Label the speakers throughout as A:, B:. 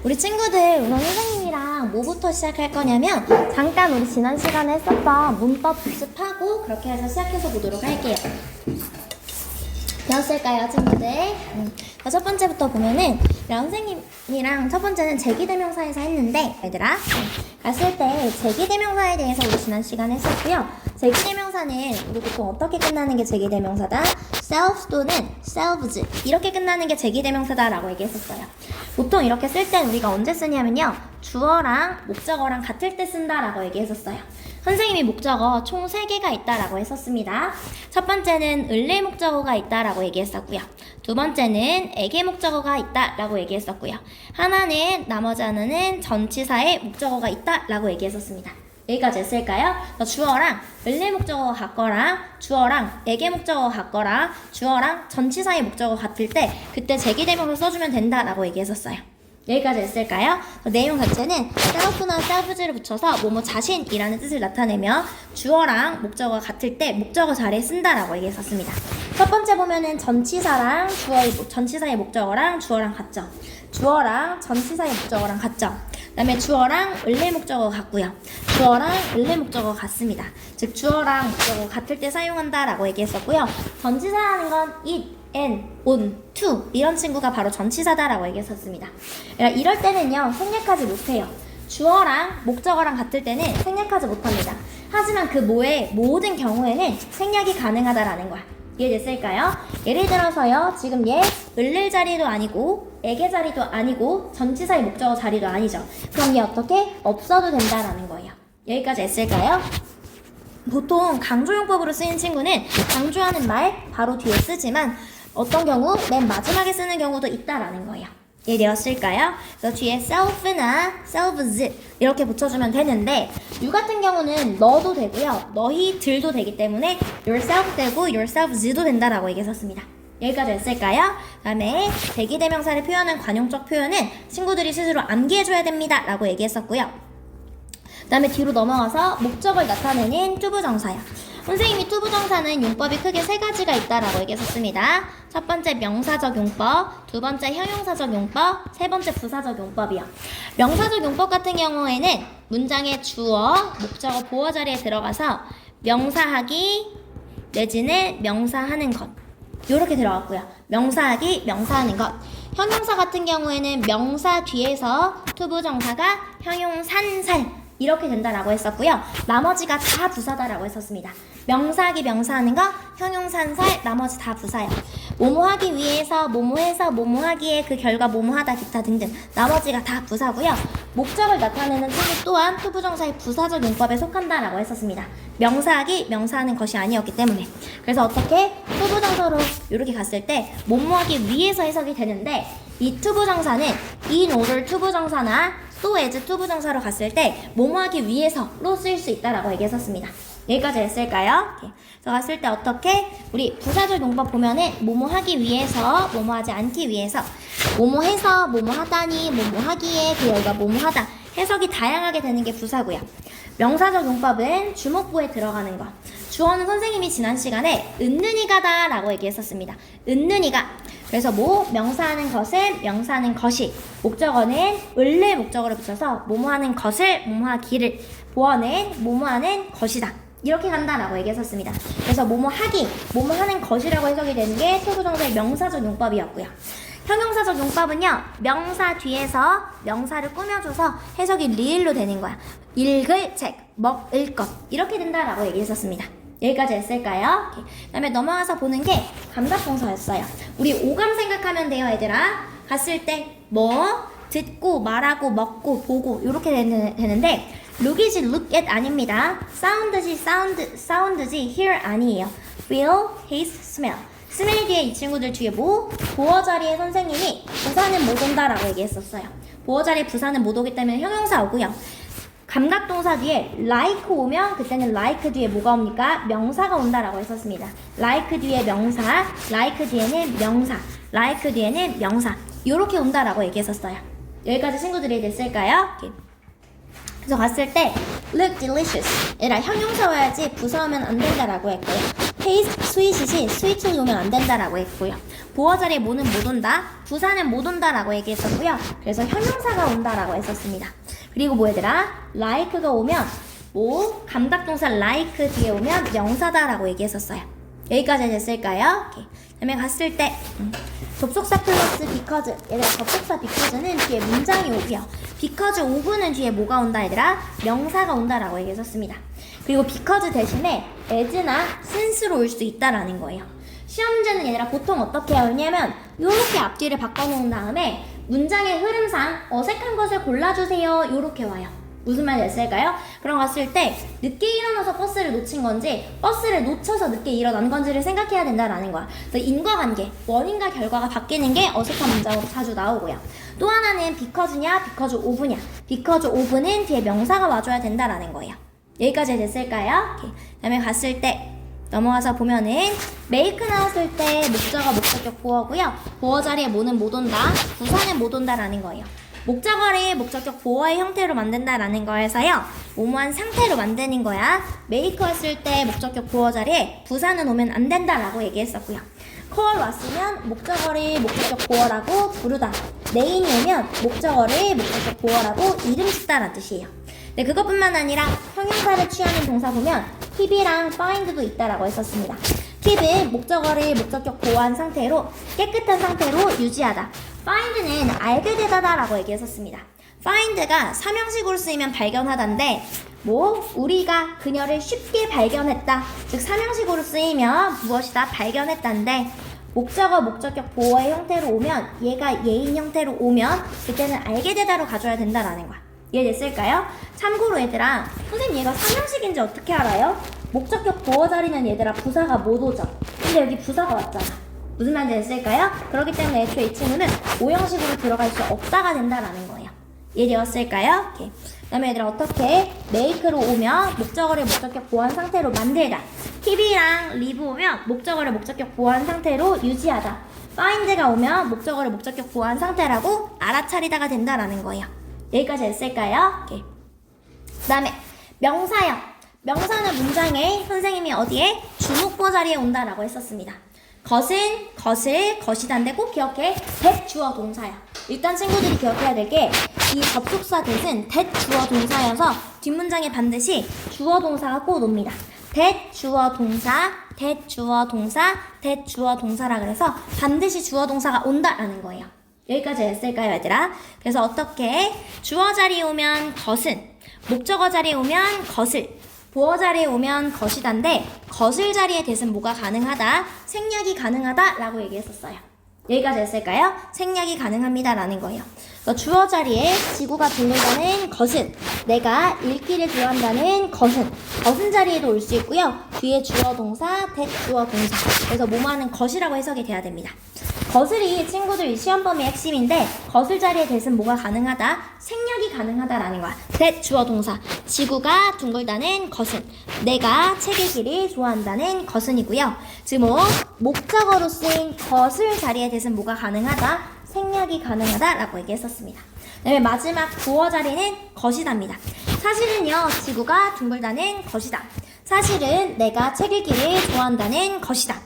A: 우리 친구들 오늘 선생님이랑 뭐부터 시작할 거냐면 잠깐 우리 지난 시간에 했었던 문법 복습하고 그렇게 해서 시작해서 보도록 할게요. 배웠을까요, 친구들? 첫 번째부터 보면은 선생님이랑 첫 번째는 제기대명사에서 했는데 얘들아 갔을 때 제기대명사에 대해서 우리 지난 시간에 했었고요. 제기대명사는 우리 보통 어떻게 끝나는 게 제기대명사다? self 또는 selves 이렇게 끝나는 게 제기대명사다 라고 얘기했었어요. 보통 이렇게 쓸 땐 우리가 언제 쓰냐면요, 주어랑 목적어랑 같을 때 쓴다 라고 얘기했었어요. 선생님이 목적어 총 3개가 있다라고 했었습니다. 첫 번째는 을의 목적어가 있다라고 얘기했었고요. 두 번째는 애의 목적어가 있다라고 얘기했었고요. 나머지 하나는 전치사의 목적어가 있다라고 얘기했었습니다. 여기까지 했을까요? 주어랑 을의 목적어가 같거나 주어랑 애의 목적어가 같거나 주어랑 전치사의 목적어가 같을 때 그때 제기대명사 써주면 된다라고 얘기했었어요. 여기까지 했을까요? 내용 자체는 self나 selves를 붙여서 뭐뭐 자신이라는 뜻을 나타내며 주어랑 목적어가 같을 때 목적어 자리에 쓴다라고 얘기했었습니다. 첫 번째 보면은 전치사랑 전치사의 목적어랑 주어랑 같죠. 주어랑 전치사의 목적어랑 같죠. 그 다음에 주어랑 을의 목적어가 같고요. 주어랑 을의 목적어가 같습니다. 즉 주어랑 목적어가 같을 때 사용한다라고 얘기했었고요. 전치사라는 건 it, and, on, to 이런 친구가 바로 전치사다라고 얘기했었습니다. 이럴 때는요 생략하지 못해요. 주어랑 목적어랑 같을 때는 생략하지 못합니다. 하지만 그 모든 경우에는 생략이 가능하다라는 거야. 이해됐을까요? 예를 들어서요, 지금 얘 을릴 자리도 아니고 애의 자리도 아니고 전치사의 목적어 자리도 아니죠. 그럼 얘 어떻게? 없어도 된다라는 거예요. 여기까지 했을까요? 보통 강조용법으로 쓰인 친구는 강조하는 말 바로 뒤에 쓰지만 어떤 경우 맨 마지막에 쓰는 경우도 있다라는 거예요. 이해되었을까요? 그래서 뒤에 self나 selves 이렇게 붙여주면 되는데 you 같은 경우는 너도 되고요, 너희들도 되기 때문에 yourself 되고 yourselves도 된다라고 얘기했었습니다. 여기까지 했을까요? 그 다음에 대기대명사를 표현한 관용적 표현은 친구들이 스스로 암기해줘야 됩니다 라고 얘기했었고요. 그 다음에 뒤로 넘어가서 목적을 나타내는 투부정사요. 선생님이 투부정사는 용법이 크게 3가지가 있다라고 얘기했었습니다. 첫 번째 명사적 용법, 두 번째 형용사적 용법, 세 번째 부사적 용법이요. 명사적 용법 같은 경우에는 문장의 주어, 목적어, 보어 자리에 들어가서 명사하기 내지는 명사하는 것 이렇게 들어갔고요. 명사하기, 명사하는 것. 형용사 같은 경우에는 명사 뒤에서 투부정사가 형용산살 이렇게 된다라고 했었고요. 나머지가 다 부사다라고 했었습니다. 명사하기, 명사하는 거, 형용산살, 나머지 다 부사예요. 뭐뭐하기 위해서, 뭐뭐해서, 뭐뭐하기에 그 결과 뭐뭐하다, 기타 등등 나머지가 다 부사고요. 목적을 나타내는 친구 또한 투부정사의 부사적 용법에 속한다라고 했었습니다. 명사하기, 명사하는 것이 아니었기 때문에. 그래서 어떻게 투부정사로 이렇게 갔을 때 뭐뭐하기 위해서 해석이 되는데 이 투부정사는 in order 투부정사나 so as 투부정사로 갔을 때 뭐뭐하기 위해서로 쓰일 수 있다라고 얘기했었습니다. 여기까지 했을까요? 그래서 갔을 때 어떻게 우리 부사적 용법 보면은 뭐뭐하기 위해서, 뭐뭐하지 않기 위해서, 뭐뭐해서, 뭐뭐하다니, 뭐뭐하기에 그 결과 뭐뭐하다 해석이 다양하게 되는 게 부사고요. 명사적 용법은 주목부에 들어가는 것. 주어는 선생님이 지난 시간에 은는이가다 라고 얘기했었습니다. 은는이가. 그래서 명사하는 것은 명사하는 것이, 목적어는 을의 목적어를 붙여서 뭐뭐하는 것을, 뭐뭐하기를, 보어는 뭐뭐하는 것이다 이렇게 간다라고 얘기했었습니다. 그래서 뭐뭐하기, 뭐뭐하는 것이라고 해석이 되는 게 투부정사의 명사적 용법이었고요. 형용사적 용법은요, 명사 뒤에서 명사를 꾸며줘서 해석이 리을로 되는 거야. 읽을 책, 먹을 것 이렇게 된다라고 얘기했었습니다. 여기까지 했을까요? 그 다음에 넘어가서 보는 게 감각동사였어요. 우리 오감 생각하면 돼요, 얘들아. 갔을 때 듣고, 말하고, 먹고, 보고 이렇게 되는데 look이지 look at 아닙니다. sound지 hear 아니에요. feel, taste, smell. smell 뒤에 이 친구들 뒤에 보어 자리에 선생님이 부사는 못 온다라고 얘기했었어요. 보어 자리에 부사는 못 오기 때문에 형용사 오고요. 감각동사 뒤에 like 오면 그때는 like 뒤에 뭐가 옵니까? 명사가 온다라고 했었습니다. like 뒤에 명사, like 뒤에는 명사, like 뒤에는 명사 이렇게 온다라고 얘기했었어요. 여기까지 친구들이 됐을까요? 그래서 갔을 때 look delicious 얘라 형용사 와야지 부사 오면 안 된다라고 했고요. 테이스트 스윗이지 스위트로 오면 안 된다라고 했고요. 보어 자리에 뭐는 못 온다, 부사는 못 온다라고 얘기했었고요. 그래서 형용사가 온다라고 했었습니다. 그리고 뭐 얘들아, like가 오면 뭐 감각동사 like 뒤에 오면 명사다라고 얘기했었어요. 여기까지 됐을까요? 오케이. 그다음에 갔을 때 접속사 플러스 because. 얘들아, 접속사 because는 뒤에 문장이 오고요. because of는 뒤에 뭐가 온다 얘들아? 명사가 온다라고 얘기했었습니다. 그리고 because 대신에 as나 since로 올 수 있다라는 거예요. 시험 문제는 얘들아 보통 어떻게 하냐면 요렇게 앞뒤를 바꿔놓은 다음에 문장의 흐름상 어색한 것을 골라주세요 요렇게 와요. 무슨 말이었을까요? 그럼 갔을 때 늦게 일어나서 버스를 놓친 건지 버스를 놓쳐서 늦게 일어난 건지를 생각해야 된다라는 거야. 그래서 인과관계, 원인과 결과가 바뀌는 게 어색한 문장으로 자주 나오고요. 또 하나는 because냐, because of냐. because of는 뒤에 명사가 와줘야 된다라는 거예요. 여기까지 됐을까요? 오케이. 그다음에 갔을 때 넘어가서 보면은 make 나왔을 때 목적어, 목적격 보어고요. 보어 자리에 뭐는 못 온다, 부사는 못 온다라는 거예요. 목적어를 목적격 보어의 형태로 만든다라는 거에서요. 뭐뭐한 상태로 만드는 거야. make 왔을 때 목적격 보어 자리에 부사는 오면 안 된다라고 얘기했었고요. call 왔으면 목적어를 목적격 보어라고 부르다. name이 오면 목적어를 목적격 보어라고 이름 짓다라는 뜻이에요. 네, 그것뿐만 아니라 형용사를 취하는 동사 보면 keep이랑 find도 있다라고 했었습니다. keep은 목적어를 목적격 보호한 상태로 깨끗한 상태로 유지하다. find는 알게 되다라고 얘기했었습니다. find가 사명식으로 쓰이면 발견하다인데 뭐 우리가 그녀를 쉽게 발견했다. 즉 사명식으로 쓰이면 무엇이다? 발견했다인데 목적어 목적격 보어의 형태로 오면 얘가 예인 형태로 오면 그때는 알게 되다로 가져야 된다라는 거야. 이해됐을까요? 참고로 얘들아, 선생님 얘가 사명식인지 어떻게 알아요? 목적격 보어 자리는 얘들아 부사가 못 오죠. 근데 여기 부사가 왔잖아. 무슨 말인지 됐을까요? 그렇기 때문에 애초에 이 친구는 오형식으로 들어갈 수 없다가 된다라는 거예요. 이해되었을까요? 오케이. 그 다음에 얘들아 어떻게 make로 오면 목적어를 목적격 보호한 상태로 만들다. keep이랑 live 오면 목적어를 목적격 보호한 상태로 유지하다. find가 오면 목적어를 목적격 보호한 상태라고 알아차리다가 된다라는 거예요. 여기까지 됐을까요? 오케이. 그 다음에 명사형. 명사는 문장에 선생님이 어디에? 주목보 자리에 온다라고 했었습니다. 것은, 것을, 것이다인데 꼭 기억해. that 주어 동사야. 일단 친구들이 기억해야 될 게 이 접속사 that은 that 주어 동사여서 뒷문장에 반드시 주어 동사가 꼭 옵니다. that 주어 동사, that 주어 동사, that 주어 동사라 그래서 반드시 주어 동사가 온다라는 거예요. 여기까지 됐을까요, 얘들아? 그래서 어떻게 주어 자리에 오면 것은, 목적어 자리에 오면 것을, 보어 자리에 오면 것이다인데 것을 자리에 대신 뭐가 가능하다? 생략이 가능하다라고 얘기했었어요. 여기까지 됐을까요? 생략이 가능합니다라는 거예요. 주어 자리에 지구가 둥글다는 것은, 내가 읽기를 좋아한다는 것은, 것은 자리에도 올 수 있고요. 뒤에 주어 동사, that 주어 동사. 그래서 뭐뭐하는 것이라고 해석이 돼야 됩니다. 거슬이 친구들 이 시험 범위의 핵심인데 거슬 자리에 대신 뭐가 가능하다? 생략이 가능하다라는 거야. that 주어 동사. 지구가 둥글다는 것은, 내가 책 읽기를 좋아한다는 것은이고요. 즉 뭐 목적어로 쓰인 것을 자리에 대신 뭐가 가능하다? 생략이 가능하다라고 얘기했었습니다. 그다음에 마지막 부어 자리는 것이답니다. 사실은요, 지구가 둥글다는 것이다. 사실은 내가 책 읽기를 좋아한다는 것이다.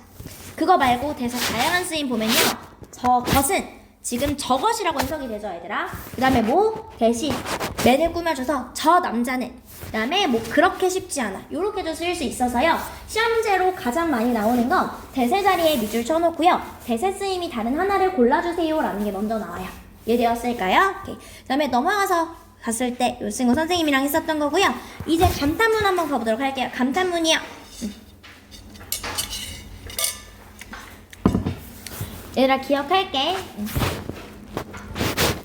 A: 그거 말고 대사 다양한 쓰임 보면요, 저것은 지금 저것이라고 해석이 되죠, 얘들아. 그 다음에 뭐 대신 맨을 꾸며줘서 저 남자는, 그 다음에 뭐 그렇게 쉽지 않아, 요렇게도 쓰일 수 있어서요, 시험 문제로 가장 많이 나오는 건 대세 자리에 밑줄 쳐놓고요, 대세 쓰임이 다른 하나를 골라주세요 라는 게 먼저 나와요. 이해되었을까요? 오케이. 그 다음에 넘어가서 갔을 때 요 친구 선생님이랑 했었던 거고요. 이제 감탄문 한번 가보도록 할게요. 감탄문이요. 얘들아 기억할게.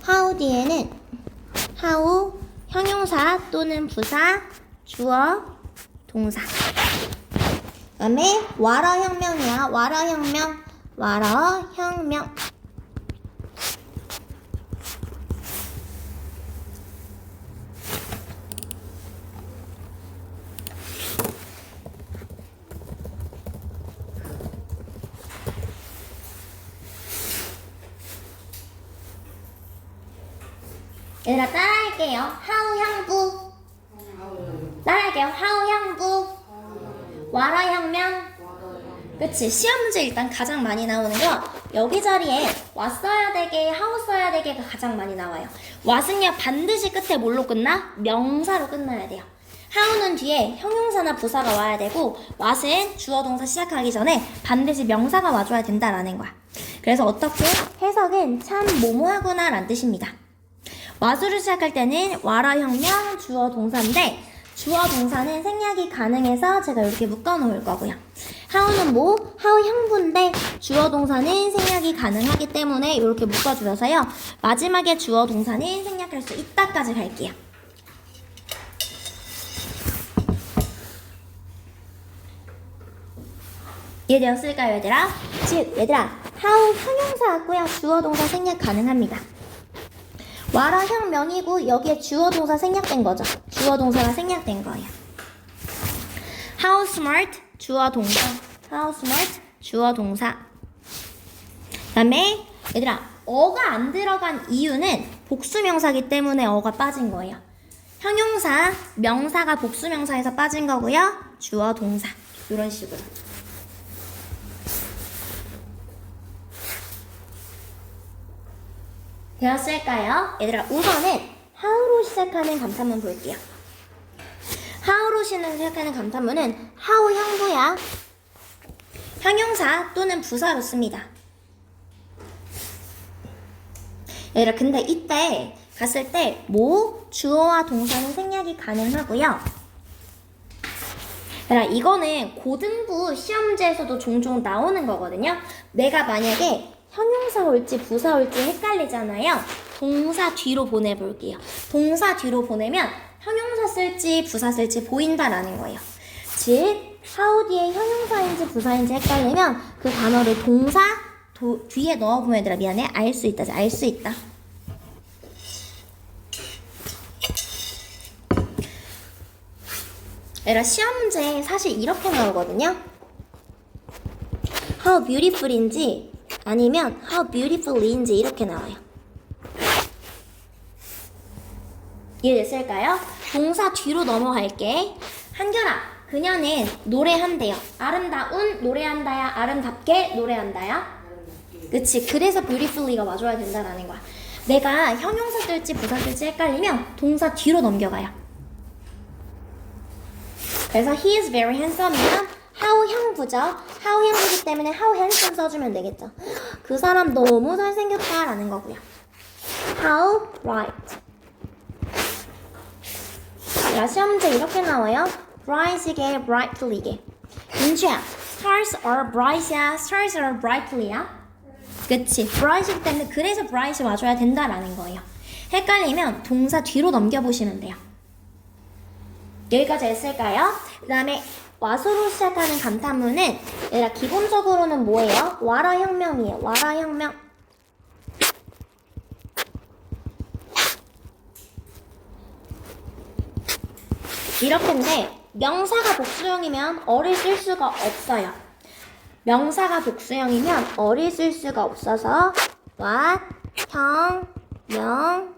A: how 뒤에는 how 형용사 또는 부사, 주어, 동사. 그 다음에 와러 혁명이야. 와러 혁명, 와러 혁명. 얘들아 따라할게요. 하우 형부. 따라할게요. 하우 형부. 와라 혁명. 그치, 시험 문제 일단 가장 많이 나오는 거 여기 자리에 what 써야 되게, how 써야 되게가 가장 많이 나와요. what은요 반드시 끝에 뭘로 끝나? 명사로 끝나야 돼요. how는 뒤에 형용사나 부사가 와야 되고 what은 주어 동사 시작하기 전에 반드시 명사가 와줘야 된다라는 거야. 그래서 어떻게 해석은 참 뭐뭐하구나 라는 뜻입니다. what으로 시작할 때는 와라형명 주어 동사인데 주어 동사는 생략이 가능해서 제가 이렇게 묶어 놓을 거고요. how는 뭐? how 형부인데 주어 동사는 생략이 가능하기 때문에 이렇게 묶어주셔서요. 마지막에 주어 동사는 생략할 수 있다까지 갈게요. 이해되었을까요, 얘들아? 즉, 얘들아, how 형용사하고요. 주어 동사 생략 가능합니다. 와라형 명이고 여기에 주어 동사 생략된 거죠. 주어 동사가 생략된 거예요. How smart 주어 동사. How smart 주어 동사. 그다음에 얘들아 어가 안 들어간 이유는 복수명사기 때문에 어가 빠진 거예요. 형용사, 명사가 복수명사에서 빠진 거고요. 주어 동사 이런 식으로. 되었을까요? 얘들아 우선은 how로 시작하는 감탄문 볼게요. how로 시작하는 감탄문은 how 형부야. 형용사 또는 부사로 씁니다. 얘들아 근데 이때 갔을 때 뭐, 주어와 동사는 생략이 가능하고요. 얘들아 이거는 고등부 시험지에서도 종종 나오는 거거든요. 내가 만약에 형용사 올지 부사 올지 헷갈리잖아요. 동사 뒤로 보내볼게요. 동사 뒤로 보내면 형용사 쓸지 부사 쓸지 보인다라는 거예요. 즉 how 뒤에 형용사인지 부사인지 헷갈리면 그 단어를 동사 뒤에 넣어보면 얘들아 미안해 알 수 있다. 알 수 있다. 얘들아 시험 문제 사실 이렇게 나오거든요. how beautiful인지 아니면 how beautiful인지 이렇게 나와요. 이해됐을까요? 동사 뒤로 넘어갈게. 한결아, 그녀는 노래한대요. 아름다운 노래한다야, 아름답게 노래한다야. 그치, 그래서 beautifully가 와줘야 된다라는 거야. 내가 형용사 쓸지 부사 쓸지 헷갈리면 동사 뒤로 넘겨가요. 그래서 he is very handsome이면 how 형부죠. how 형부기 때문에 how handsome 써주면 되겠죠. 그 사람 너무 잘생겼다 라는 거고요. how bright. 자, 시험 문제 이렇게 나와요. bright게, brightly게. 민주야, stars are bright야, stars are brightly야? 그치, bright이기 때문에 그래서 bright이 와줘야 된다라는 거예요. 헷갈리면 동사 뒤로 넘겨보시면 돼요. 여기까지 했을까요? 그 다음에 what으로 시작하는 감탄문은 얘들아 기본적으로는 뭐예요? 와라형명이에요. 와라형명. 이렇게인데 명사가 복수형이면 어를 쓸 수가 없어요. 명사가 복수형이면 어를 쓸 수가 없어서 what, 형, 명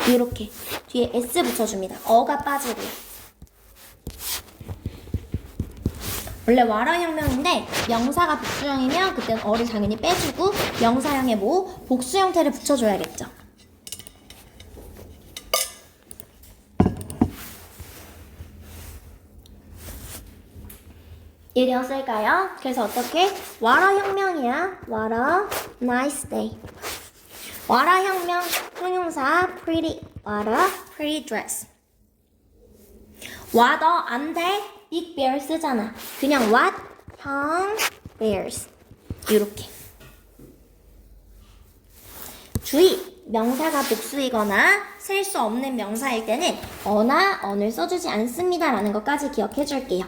A: 이렇게 뒤에 s 붙여줍니다. 어가 빠지고요. 원래 와라형명인데 명사가 복수형이면 그때는 어를 당연히 빼주고 명사형에 뭐 복수 형태를 붙여줘야겠죠. 이해되었을까요? 그래서 어떻게? 와라형명이야. 와라 nice day. 와라형명 형용사 pretty. 와라 pretty dress. what 안 돼. big bear 쓰잖아. 그냥 what 형 bears 이렇게. 주의! 명사가 복수이거나 셀 수 없는 명사일 때는 어나 언을 써주지 않습니다 라는 것까지 기억해 줄게요.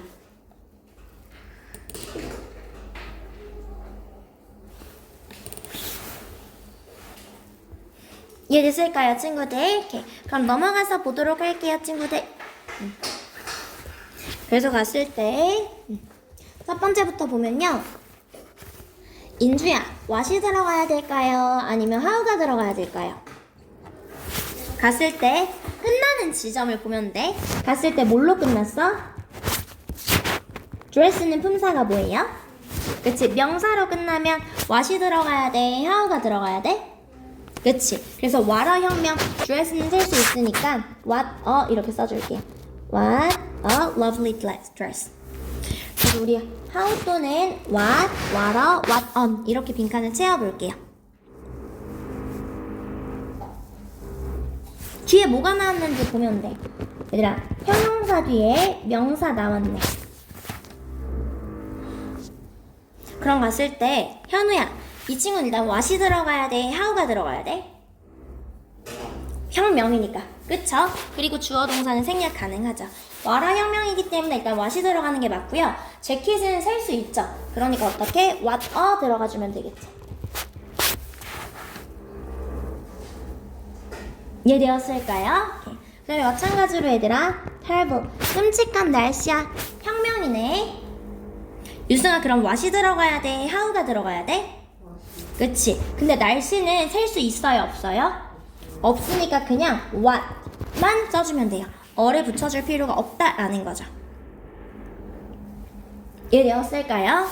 A: 이해됐을까요, 친구들? 오케이. 그럼 넘어가서 보도록 할게요, 친구들. 그래서 갔을 때 첫 번째부터 보면요. 인주야, what이 들어가야 될까요? 아니면 how가 들어가야 될까요? 갔을 때 끝나는 지점을 보면 돼. 갔을 때 뭘로 끝났어? dress는 품사가 뭐예요? 그치, 명사로 끝나면 what이 들어가야 돼, how가 들어가야 돼? 그치, 그래서 what아 혁명, dress는 셀 수 있으니까 what a 이렇게 써줄게요. What a lovely dress. 그래서 우리 how 또는 what, what a, what on 이렇게 빈칸을 채워볼게요. 뒤에 뭐가 나왔는지 보면 돼. 얘들아, 형용사 뒤에 명사 나왔네. 그럼 갔을 때 현우야, 이 친구는 일단 what이 들어가야 돼, how가 들어가야 돼? 혁명이니까, 그쵸? 그리고 주어 동사는 생략 가능하죠. what아 혁명이기 때문에 일단 what이 들어가는 게 맞고요. 재킷은 셀 수 있죠. 그러니까 어떻게? what a 들어가주면 되겠죠. 이해되었을까요? 그 다음에 마찬가지로 얘들아, terrible, 끔찍한 날씨야, 혁명이네. 유승아, 그럼 what이 들어가야 돼, how가 들어가야 돼? 그치. 근데 날씨는 셀 수 있어요, 없어요? 없으니까 그냥 what만 써주면 돼요. 어를 붙여줄 필요가 없다라는 거죠. 이해되었을까요?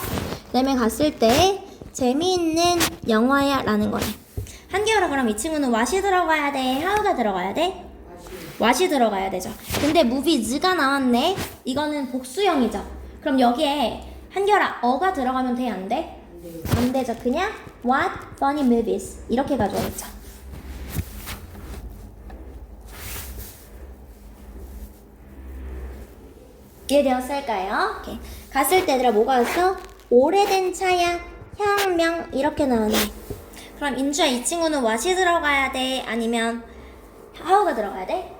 A: 그 다음에 갔을 때 재미있는 영화야 라는 거네. 한겨울아, 그럼 이 친구는 what이 들어가야 돼, how가 들어가야 돼? what이 들어가야 되죠. 근데 movies가 나왔네. 이거는 복수형이죠. 그럼 여기에 한겨울아, 어가 들어가면 돼, 안 돼? 안 되죠. 그냥 what funny movies 이렇게 가져야겠죠. 이해되었을까요? 오케이. 갔을 때 얘들아 뭐가 왔어? 오래된 차야, 혁명 이렇게 나오네. 그럼 인주야, 이 친구는 what이 들어가야 돼? 아니면 how가 들어가야 돼?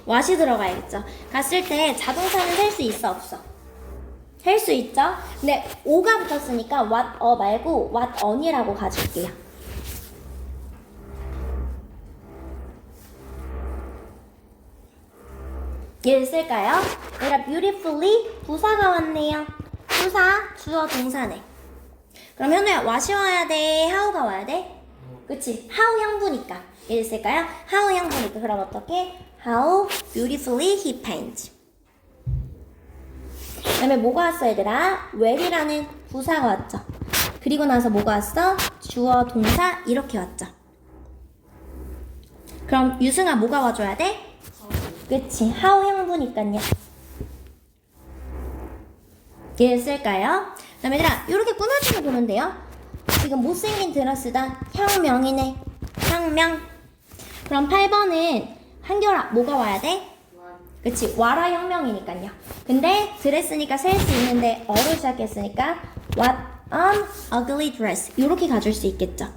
A: what이 들어가야겠죠. 갔을 때 자동차는 셀 수 있어, 없어? 셀 수 있죠? 근데 o가 붙었으니까 what a 말고 what on이라고 가질게요. 이해됐을까요? 얘들아, beautifully 부사가 왔네요. 부사, 주어, 동사네. 그럼 현우야, what이 와야 돼? how가 와야 돼? 그치? how 형부니까. 이해됐을까요? how 형부니까. 그럼 어떻게? How beautifully he paints. 그 다음에 뭐가 왔어 얘들아? well이라는 부사가 왔죠. 그리고 나서 뭐가 왔어? 주어, 동사 이렇게 왔죠. 그럼 유승아 뭐가 와줘야 돼? 그치, how 형부니까요. 이해됐을까요? 그 다음에 얘들아, 이렇게 꾸며주면 보면 돼요. 지금 못생긴 드레스다, 혁명이네. 혁명. 그럼 8번은 한결아 뭐가 와야 돼? 그치, 와라 혁명이니까요. 근데 드레스니까 셀 수 있는데 어로 시작했으니까 what an ugly dress 이렇게 가줄 수 있겠죠.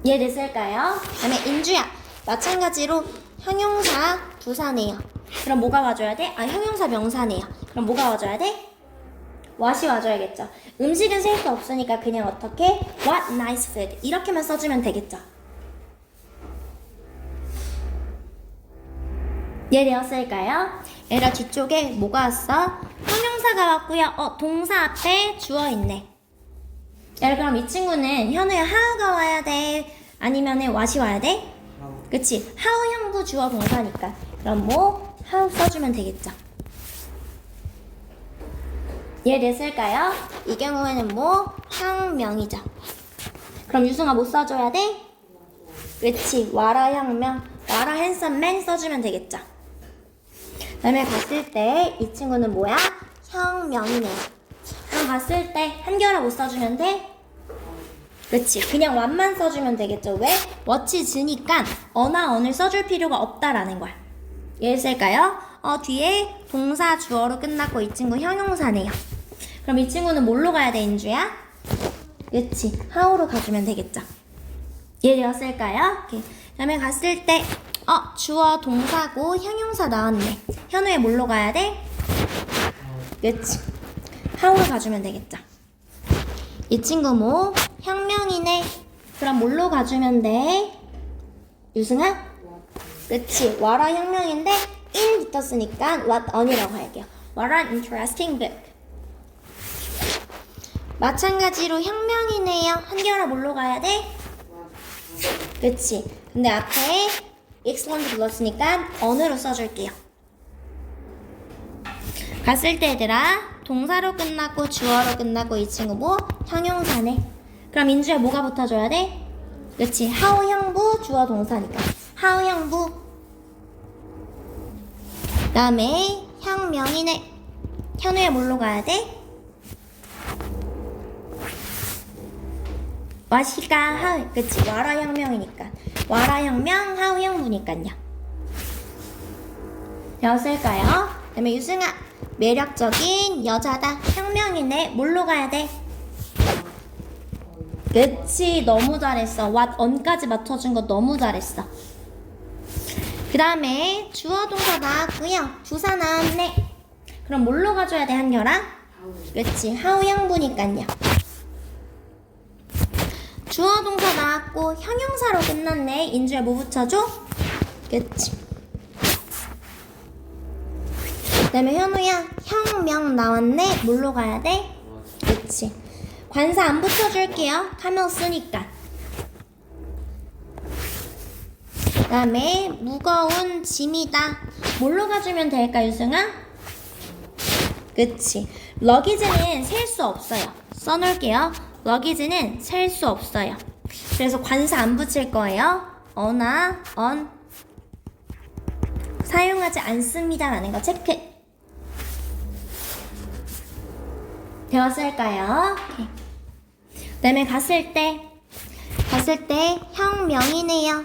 A: 이해됐을까요? 그 다음에 인주야, 마찬가지로 형용사 부사네요. 그럼 뭐가 와줘야 돼? 아, 형용사 명사네요. 그럼 뭐가 와줘야 돼? what이 와줘야겠죠. 음식은 셀 수 없으니까 그냥 어떻게? What nice food 이렇게만 써주면 되겠죠. 이해되었을까요? 얘들아, 뒤쪽에 뭐가 왔어? 형용사가 왔고요. 동사 앞에 주어 있네. 얘들아, 그럼 이 친구는 현우야 how가 와야 돼? 아니면은 what이 와야 돼? 그치, how 형부 주어 동사니까 그럼 뭐 how 써주면 되겠죠. 이해됐을까요? 이 경우에는 뭐 혁명이죠. 그럼 유승아 뭐 써줘야 돼? 그치, 와라 혁명, 와라 핸섬 맨 써주면 되겠죠. 그 다음에 갔을 때 이 친구는 뭐야? 혁명이네요. 그럼 갔을 때 한결아 못 써주면 돼? 그치, 그냥 what만 써주면 되겠죠. 왜? what이 지니까 어나 언을 써줄 필요가 없다라는 거야. 이해했을까요? 뒤에 동사 주어로 끝났고 이 친구 형용사네요. 그럼 이 친구는 뭘로 가야 돼, 인주야? 그치, how로 가주면 되겠죠. 이해되었을까요? 오케이. 그 다음에 갔을 때 주어 동사고 형용사 나왔네. 현우에 뭘로 가야 돼? 그치, how로 가주면 되겠죠. 이 친구 뭐? 혁명이네. 그럼 뭘로 가주면 돼? 유승아? 그치, what a 혁명인데 in 붙었으니까 what on이라고 할게요. What an interesting book. 마찬가지로 혁명이네요. 한결아 뭘로 가야 돼? 그치, 근데 앞에 excellent 불렀으니까 on으로 써줄게요. 갔을 때 얘들아 동사로 끝나고 주어로 끝나고 이 친구 뭐? 형용사네. 그럼 인주에 뭐가 붙어줘야 돼? 그렇지. 하우 형부 주어 동사니까 하우 형부. 그 다음에 형명이네. 현우에 뭘로 가야 돼? 와시가 하우. 그치. 와라 혁명이니까 와라 혁명 하우 형부니까요. 배웠을까요? 그 다음에 유승아 매력적인 여자다. 혁명이네. 뭘로 가야 돼? 그치. 너무 잘했어. what on까지 맞춰준 거 너무 잘했어. 그 다음에 주어 동사 나왔고요. 주사 나왔네. 그럼 뭘로 가줘야 돼 한결아? 그치. 하우 형부니까요. 주어 동사 나왔고 형용사로 끝났네. 인주에 뭐 붙여줘? 그치. 그 다음에 현우야 형명 나왔네. 뭘로 가야 돼? 그치. 관사 안 붙여줄게요. 카멜 쓰니까. 그 다음에 무거운 짐이다. 뭘로 가주면 될까 유승아? 그치. 러기지는 셀 수 없어요. 써놓을게요. 러기지는 셀 수 없어요. 그래서 관사 안 붙일 거예요. 어나 언 사용하지 않습니다 라는 거 체크. 배웠을까요? 그 다음에 갔을 때 형명이네요.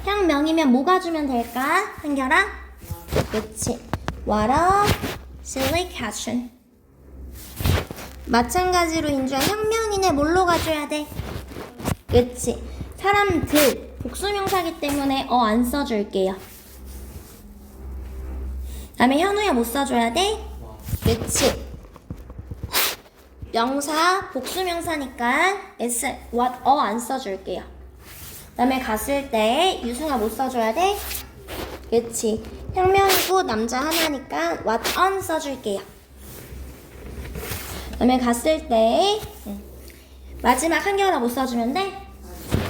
A: 형명이면 뭐가 주면 될까? 한결아? 그치. What a silly question. 마찬가지로 인주야 형명이네. 뭘로 가줘야 돼? 그치. 사람들 복수명사기 때문에 안 써줄게요. 다음에 현우야 뭐 써줘야 돼? 그치. 명사 복수명사니까 s what 안 써줄게요. 다음에 갔을 때 유승아 뭐 써줘야 돼? 그치. 혁명이고 남자 하나니까 what on 써줄게요. 다음에 갔을 때 마지막 한결아 못 써주면 돼?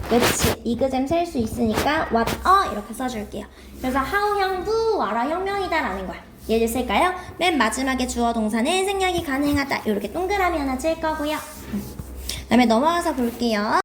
A: 그치. 이그잼 셀 수 있으니까 what 이렇게 써줄게요. 그래서 how 형부 와라 혁명이다 라는 거야. 이해됐을까요? 맨 마지막에 주어 동사는 생략이 가능하다. 이렇게 동그라미 하나 칠 거고요. 다음에 넘어가서 볼게요.